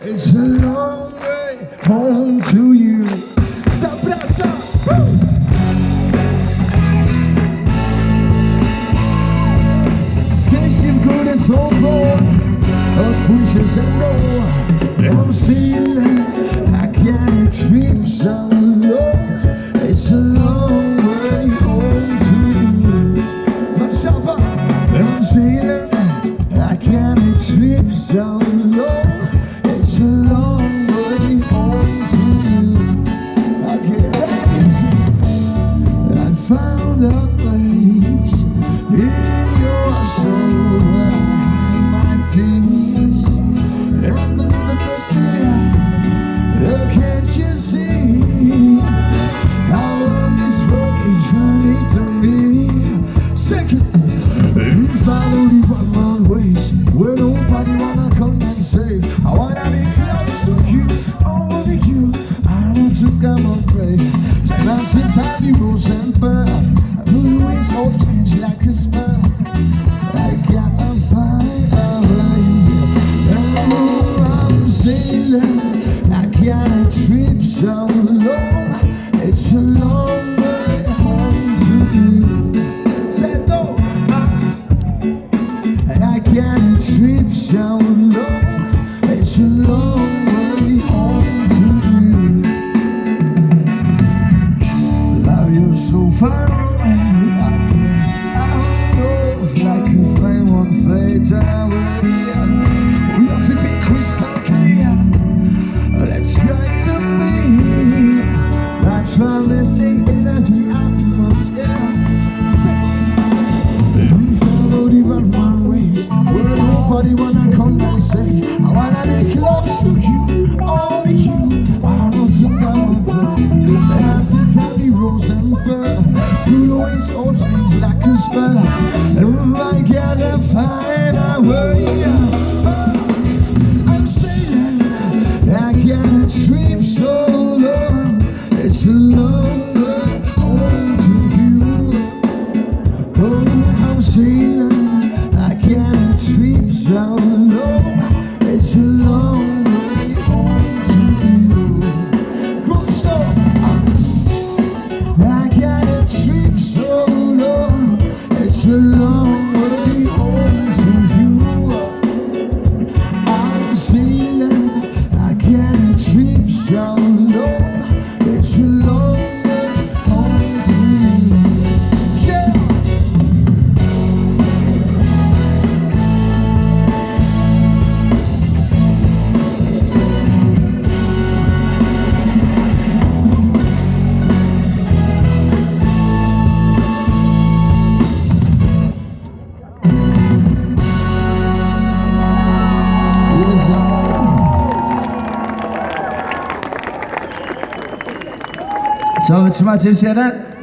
It's a long way home to you. Zapraszam! Jeśli w górę słowo, odpójcie ze mną. I'm feeling I can't sleep so low. It's a long way home to you. Warszawa! I'm feeling I can't sleep so low. It's a long way home to you. I found a place in your soul where I have my peace. And can't you see how long this road is journey to me? Second, you follow the wrong ways where nobody wanna come and save. I wanna be close to you, only you. I want to come and pray. Time after time you rose and fell. The ways of change like a spell. I gotta find a way. Oh, I'm sailing. I got a trip so long. It's a long way home to you. Say no. I got a trip so long. It's a long way home to you. Love you so far away. I know like a flame won't fade away. Love it be crystal clear. Let's try to be naturalistic in the atmosphere. We follow the wrong ways where nobody wanna come and say. I wanna be close to you, only you. I want to come and play. Time after time we rose and fell. Through the ways of things like a spell. And I gotta find a way. I'm saying I can't sleep so long. It's a long way home to you. Oh, I'm saying I can't sleep so long. It's a long way home to you. Good stuff. I can't sleep so long. It's a long way home to you. I'm saying I can't sleep so long. It's a long way home to you. Yeah. Co, wytrzymacie jeszcze jeden?